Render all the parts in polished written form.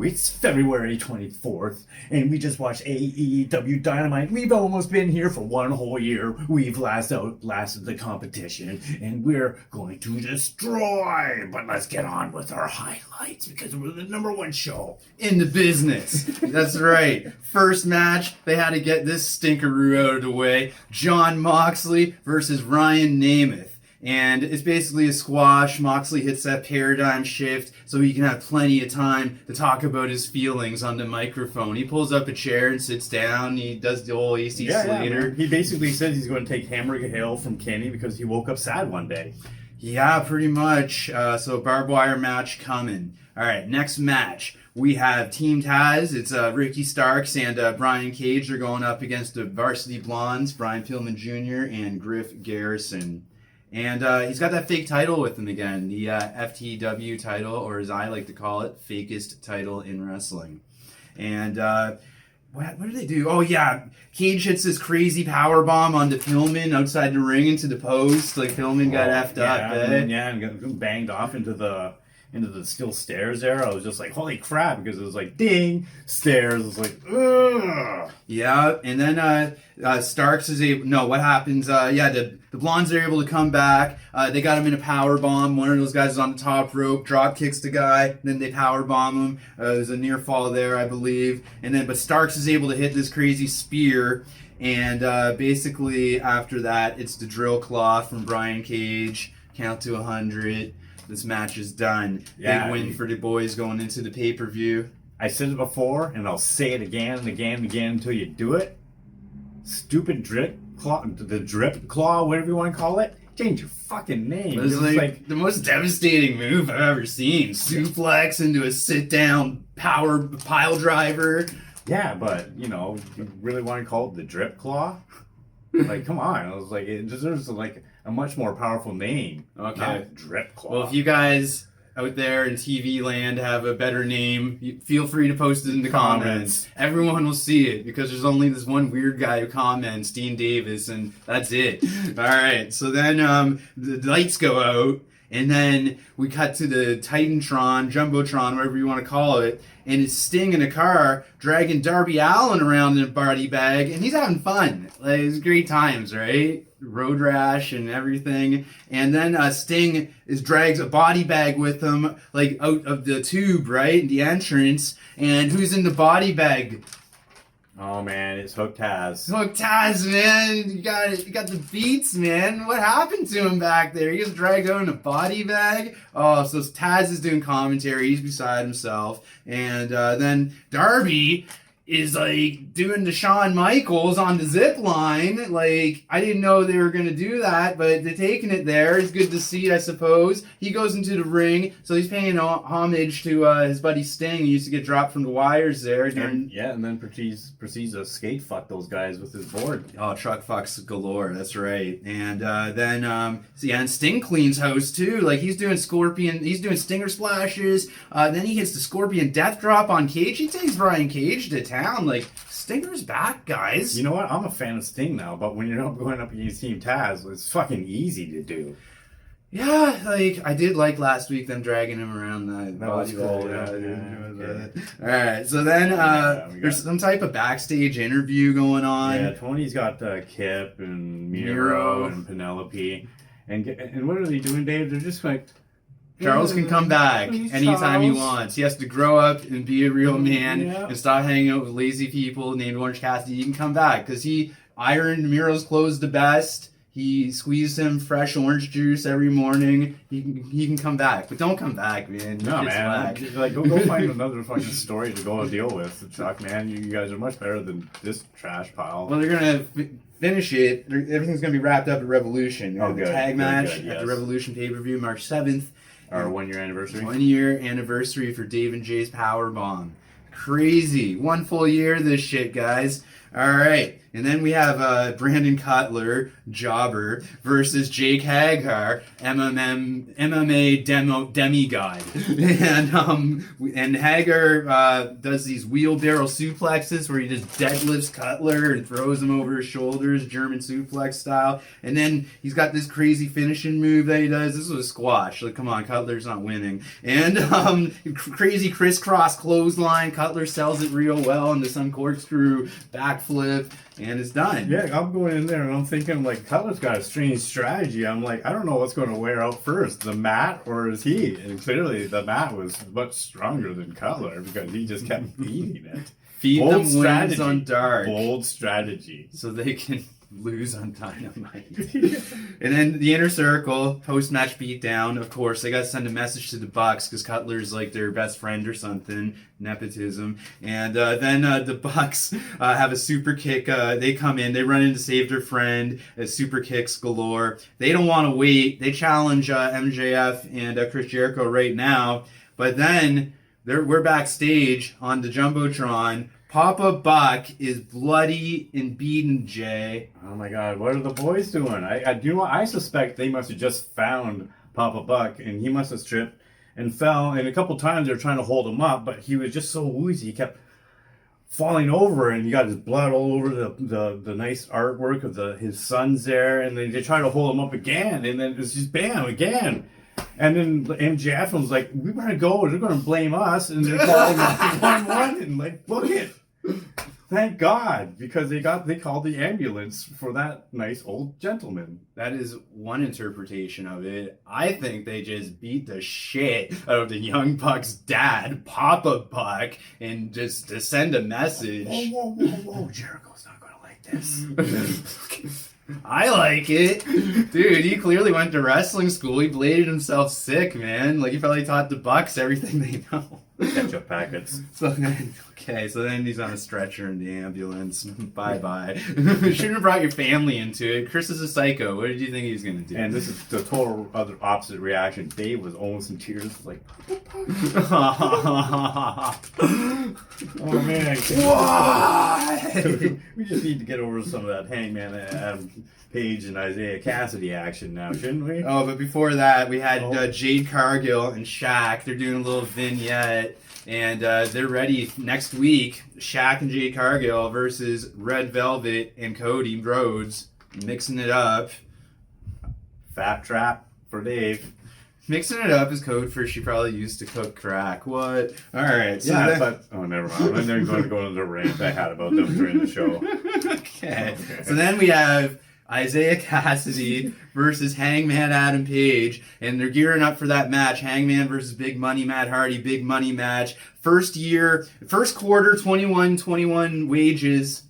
It's February 24th, and we just watched AEW Dynamite. We've almost been here for one whole year. We've outlasted the competition, and we're going to destroy. But let's get on with our highlights, because we're the #1 show in the business. That's right. First match, they had to get this stinkeroo out of the way. Jon Moxley versus Ryan Nemeth. And it's basically a squash. Moxley hits that paradigm shift so he can have plenty of time to talk about his feelings on the microphone. He pulls up a chair and sits down. He does the old AC Slater. He basically says he's going to take Hamburger Hill from Kenny because he woke up sad one day. Yeah, pretty much. So Barbwire match coming. All right, next match. We have Team Taz. It's Ricky Starks and Brian Cage. They're going up against the Varsity Blondes, Brian Pillman Jr. and Griff Garrison. And he's got that fake title with him again, the FTW title, or as I like to call it, fakest title in wrestling. And what do they do? Oh, yeah, Cage hits this crazy power bomb onto Pillman outside the ring into the post. Like, Pillman got effed up, eh? Yeah, and got banged off into the steel stairs there. I was just like, holy crap, because it was like, ding, stairs. It was like, ugh. Yeah, and then Starks is able... No, what happens? The Blondes are able to come back. They got him in a power bomb. One of those guys is on the top rope, drop kicks the guy, then they power bomb him. There's a near fall there, I believe. But Starks is able to hit this crazy spear. And basically, after that, it's the drill claw from Brian Cage. Count to 100. This match is done. Yeah, big win for the boys going into the pay-per-view. I said it before, and I'll say it again and again and again until you do it. Stupid drip claw, the drip claw, whatever you want to call it. Change your fucking name. It was like the most devastating move I've ever seen. Suplex into a sit-down power pile driver. Yeah, but, you really want to call it the drip claw? Like, come on. I was like, it deserves like a much more powerful name. Okay. Not drip claw. Well, if you guys out there in TV land have a better name, feel free to post it in the comments. Everyone will see it because there's only this one weird guy who comments, Dean Davis, and that's it. All right. So then the lights go out, and then we cut to the Titantron, Jumbotron, whatever you want to call it, and it's Sting in a car dragging Darby Allin around in a body bag, and he's having fun. Like, it's great times, right? Road rash and everything. And then Sting drags a body bag with him, like, out of the tube, right? The entrance. And who's in the body bag? Oh, man, it's Hook Taz. Hook Taz, man. You got the beats, man. What happened to him back there? He gets dragged out in a body bag. Oh, so Taz is doing commentary. He's beside himself. And then Darby is like doing the Shawn Michaels on the zip line. Like, I didn't know they were gonna do that, but they're taking it there. It's good to see, I suppose. He goes into the ring, so he's paying homage to his buddy Sting. He used to get dropped from the wires there. And then proceeds to skate fuck those guys with his board. Oh, truck fucks galore. That's right. And and Sting cleans house too. Like, he's doing stinger splashes. Then he hits the Scorpion Death Drop on Cage. He takes Brian Cage to town. Like, Stinger's back, guys. You know what? I'm a fan of Sting now, but when you're not going up against Team Taz, it's fucking easy to do. Yeah, like, I did like last week them dragging him around the body bag. All right, so then there's some type of backstage interview going on. Yeah, Tony's got Kip and Miro and Penelope. And what are they doing, Dave? They're just like... Charles can come back anytime he wants. He has to grow up and be a real man and stop hanging out with lazy people named Orange Cassidy. He can come back because he ironed Miro's clothes the best. He squeezed him fresh orange juice every morning. He can come back, but don't come back, man. No, man. Like, go find another fucking story to go and deal with. Chuck, man, you guys are much better than this trash pile. Well, they're gonna finish it. Everything's gonna be wrapped up at Revolution. Oh, good. Tag match Good, yes. at the Revolution pay-per-view, March 7th. Our 1 year anniversary. 1 year anniversary for Dave and Jay's Powerbomb. Crazy. 1 full year of this shit, guys. All right. And then we have Brandon Cutler, Jobber, versus Jake Hager, MMA demigod. And Hager does these wheelbarrow suplexes where he just deadlifts Cutler and throws him over his shoulders, German suplex style. And then he's got this crazy finishing move that he does. This was a squash. Like, come on, Cutler's not winning. And crazy crisscross clothesline. Cutler sells it real well into some corkscrew backflip. And it's done. Yeah, I'm going in there and I'm thinking, like, Cutler's got a strange strategy. I'm like, I don't know what's going to wear out first, the mat or is he? And clearly the mat was much stronger than Cutler because he just kept beating it. Feed Bold them wins strategy. on dark. Bold strategy. So they can lose on Dynamite. And then the Inner Circle, post-match beatdown, of course, they got to send a message to the Bucks because Cutler's like their best friend or something. Nepotism. And then the Bucks have a super kick. They come in, they run in to save their friend. Super kicks galore. They don't want to wait. They challenge MJF and Chris Jericho right now. But then we're backstage on the Jumbotron. Papa Buck is bloody and beaten, Jay. Oh my God, what are the boys doing? I suspect they must have just found Papa Buck and he must have tripped and fell. And a couple times they were trying to hold him up, but he was just so woozy. He kept falling over and he got his blood all over the nice artwork of his sons there. And then they try to hold him up again. And then it's just bam, again. And then MJF was like, we gotta go, they're gonna blame us. And they're calling 911 and like, book it. Thank God, because they called the ambulance for that nice old gentleman. That is one interpretation of it. I think they just beat the shit out of the Young Bucks' dad, Papa Buck, and just to send a message. Whoa, Jericho's not gonna like this. I like it. Dude, he clearly went to wrestling school. He bladed himself sick, man. Like, he probably taught the Bucks everything they know. Ketchup packets. So then he's on a stretcher in the ambulance. Bye-bye. Shouldn't have brought your family into it. Chris is a psycho. What did you think he was going to do? And this is the total other opposite reaction. Dave was almost in tears, like, oh man. Why? We just need to get over some of that Hangman Page and Isiah Cassidy action now, shouldn't we? Oh, but before that, we had Jade Cargill and Shaq. They're doing a little vignette. And they're ready next week. Shaq and Jade Cargill versus Red Velvet and Cody Rhodes. Mixing it up. Fat trap for Dave. Mixing it up is code for she probably used to cook crack. What? All right. So never mind. I'm never going to go into the rant I had about them during the show. Okay. So then we have Isiah Cassidy versus Hangman Adam Page, and they're gearing up for that match. Hangman versus Big Money Matt Hardy, big money match. First quarter, 21 wages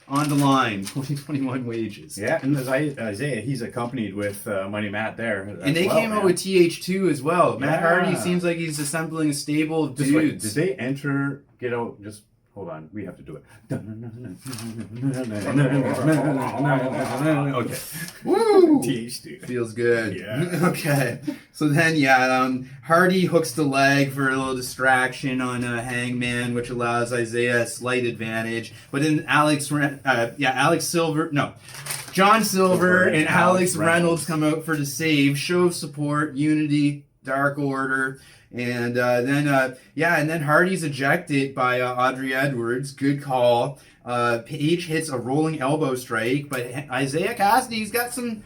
on the line. 2021 wages. Yeah, and Isiah, he's accompanied with Money Matt there. And they came out with TH2 as well. Matt Hardy seems like he's assembling a stable of dudes. Wait, did they enter, get out, just... Hold on, we have to do it. Okay. Woo! TH2. Feels good. Yeah. Okay. So then, Hardy hooks the leg for a little distraction on Hangman, which allows Isiah a slight advantage. But then John Silver and Alex Reynolds come out for the save. Show of support, unity, Dark Order. And then Hardy's ejected by Audrey Edwards. Good call. Page hits a rolling elbow strike, but Isiah Cassidy's got some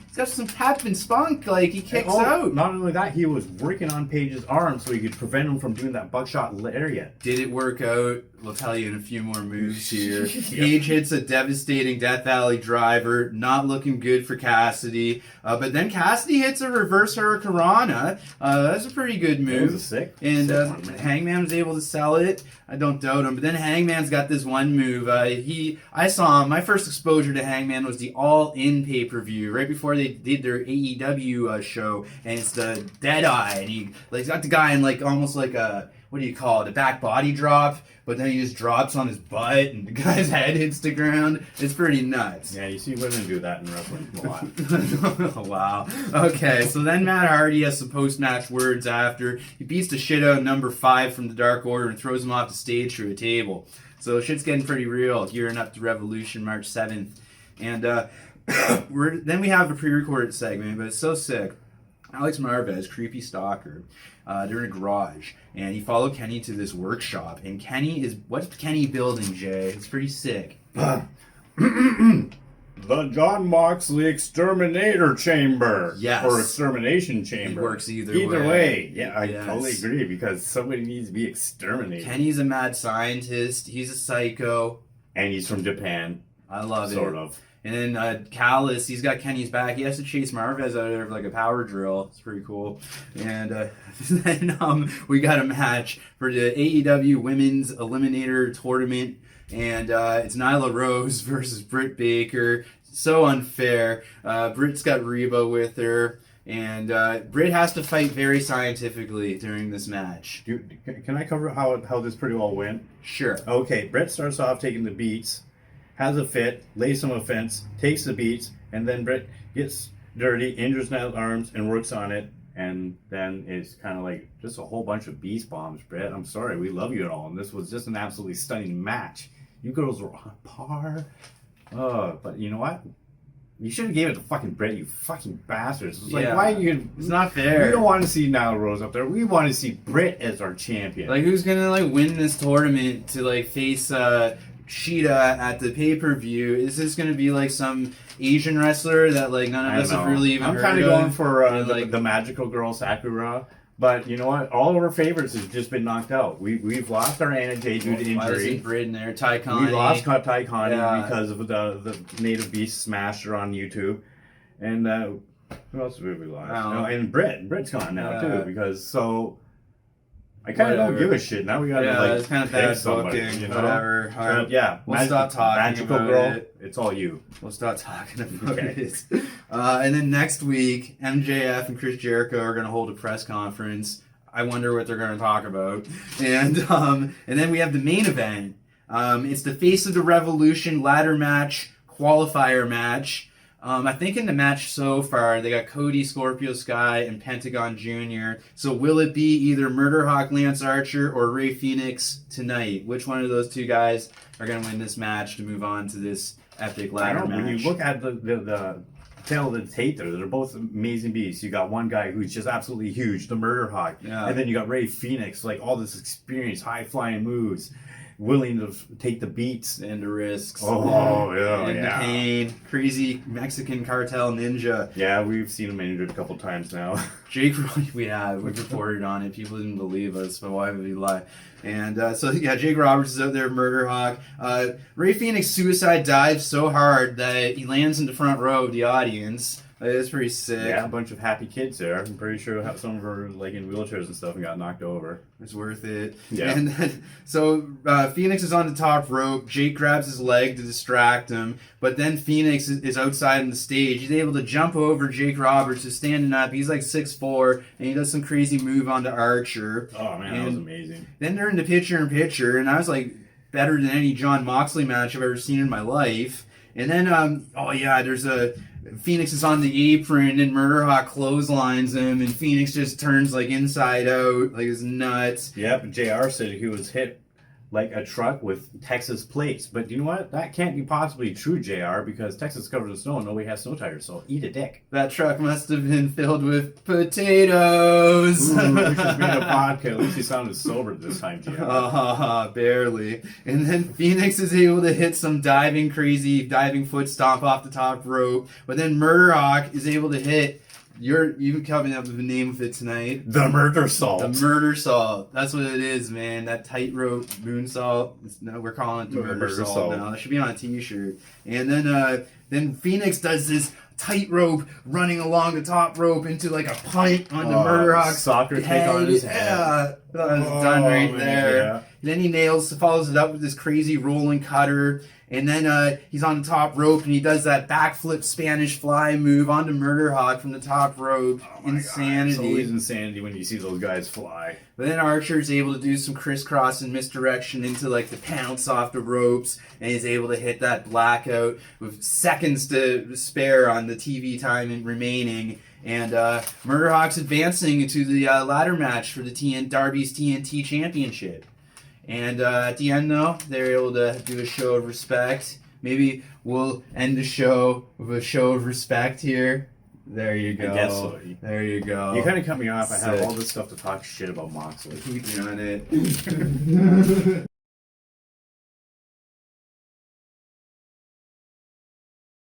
pep and spunk. Like, he kicks out. Not only that, he was working on Page's arm so he could prevent him from doing that buckshot lariat. Did it work out? We'll tell you in a few more moves here. Page hits a devastating Death Valley driver. Not looking good for Cassidy. But then Cassidy hits a reverse hurricanrana. That's a pretty good move. That was sick. And one, Hangman was able to sell it. I don't doubt him. But then Hangman's got this one move. I saw him. My first exposure to Hangman was the All-In pay-per-view right before they did their AEW show, and it's the Deadeye, and he's got the guy in almost like a, what do you call it, a back body drop, but then he just drops on his butt and the guy's head hits the ground. It's pretty nuts. Yeah, you see women do that in wrestling a lot. Oh, wow. Okay, so then Matt Hardy has some post-match words after. He beats the shit out of number 5 from the Dark Order and throws him off the stage through a table. So shit's getting pretty real, gearing up to Revolution March 7th. And then we have a pre-recorded segment, but it's so sick. Alex Marvez, creepy stalker, they're in a garage, and he followed Kenny to this workshop. And what's Kenny building, Jay? It's pretty sick. The John Moxley Exterminator Chamber. Yes. Or Extermination Chamber. It works either way. Yeah, I Yes. totally agree, because somebody needs to be exterminated. Kenny's a mad scientist. He's a psycho. And he's from Japan. I love it. Sort of. And then Callis, he's got Kenny's back. He has to chase Marvez out of there with like a power drill. It's pretty cool. And then we got a match for the AEW Women's Eliminator Tournament. And it's Nyla Rose versus Britt Baker. So unfair. Britt's got Reba with her. And Britt has to fight very scientifically during this match. Can I cover how this pretty well went? Sure. Okay, Britt starts off taking the beats, has a fit, lays some offense, takes the beats, and then Britt gets dirty, injures Nyla's arms, and works on it. And then it's kind of like just a whole bunch of beast bombs, Britt. I'm sorry, we love you and all. And this was just an absolutely stunning match. You girls were on par. But you know what? You should have gave it to fucking Britt, you fucking bastards. It's like, why are you... It's not fair. We don't want to see Nyla Rose up there. We want to see Britt as our champion. Like, who's gonna, like, win this tournament to, like, face, Sheeta at the pay-per-view? Is this gonna be, like, some Asian wrestler that, like, none of us have really even heard of? I'm kind of going for like, the magical girl, Sakura. But you know what? All of our favorites have just been knocked out. We've lost our Anna Jay due to why injury. isn't Britt in there? Ty Connie. We lost Ty Connie Yeah. because of the Native Beast smasher on YouTube. And who else did we lost? No, and Britt's gone now too, because so I kind of don't give a shit. Now we got to like it's kind of bad somebody, booking. you know? Whatever. All right. Yeah, We'll stop talking magical about girl. it. It's all you. We'll start talking about Okay. it. And then next week, MJF and Chris Jericho are going to hold a press conference. I wonder what they're going to talk about. And then we have the main event. It's the Face of the Revolution ladder match, qualifier match. I think in the match so far, they got Cody, Scorpio Sky, and Pentagon Jr. So will it be either Murder Hawk Lance Archer or Rey Fenix tonight? Which one of those two guys are going to win this match to move on to this epic ladder match? When you look at the tail of the tape there, they're both amazing beasts. You got one guy who's just absolutely huge, the Murder Hawk. Yeah. And then you got Rey Fenix, like all this experience, high-flying moves, willing to take the beats. And the risks. Oh, yeah, and the pain. Crazy Mexican cartel ninja. Yeah, we've seen him injured a couple times now. Jake, we've reported on it. People didn't believe us, but why would we lie? And Jake Roberts is out there, Murder Hawk. Rey Fenix suicide dives so hard that he lands in the front row of the audience. It's pretty sick. Yeah, a bunch of happy kids there. I'm pretty sure some of them were like in wheelchairs and stuff and got knocked over. It's worth it. Yeah. And then, Phoenix is on the top rope. Jake grabs his leg to distract him, but then Phoenix is outside on the stage. He's able to jump over Jake Roberts, who's standing up. He's like 6'4", and he does some crazy move onto Archer. Oh man, that was amazing. Then they're in the picture-in-picture, and I was like, better than any John Moxley match I've ever seen in my life. And then, there's Phoenix is on the apron, and Murder Hawk clotheslines him, and Phoenix just turns like inside out, like it's nuts. Yep, JR said he was hit like a truck with Texas plates. But you know what? That can't be possibly true, JR, because Texas is covered in snow and nobody has snow tires, so eat a dick. That truck must have been filled with potatoes. Ooh, we should bring a vodka. At least he sounded sober this time, JR. Barely. And then Phoenix is able to hit some crazy diving foot stomp off the top rope. But then Murder Hawk is able to hit... You coming up with the name of it tonight. The Murder Salt. The Murder Salt. That's what it is, man. That tightrope moonsault. No, we're calling it the Murder Salt now. That should be on a t-shirt. And then Phoenix does this tightrope running along the top rope into like a punt on the Murder Hawk's soccer head. kick on his head. Yeah, that was done right there. Yeah. Then he follows it up with this crazy rolling cutter. And then he's on the top rope, and he does that backflip Spanish fly move onto Murder Hawk from the top rope. Insanity. It's always insanity when you see those guys fly. But then Archer's able to do some crisscross and misdirection into like the pounce off the ropes, and he's able to hit that blackout with seconds to spare on the TV time remaining. And Murder Hawk's advancing into the ladder match for the Darby's TNT Championship. And at the end, though, they're able to do a show of respect. Maybe we'll end the show with a show of respect here. There you go. I guess so. There you go. You kind of cut me off. I have Sick. all this stuff to talk shit about Moxley. Keep doing it.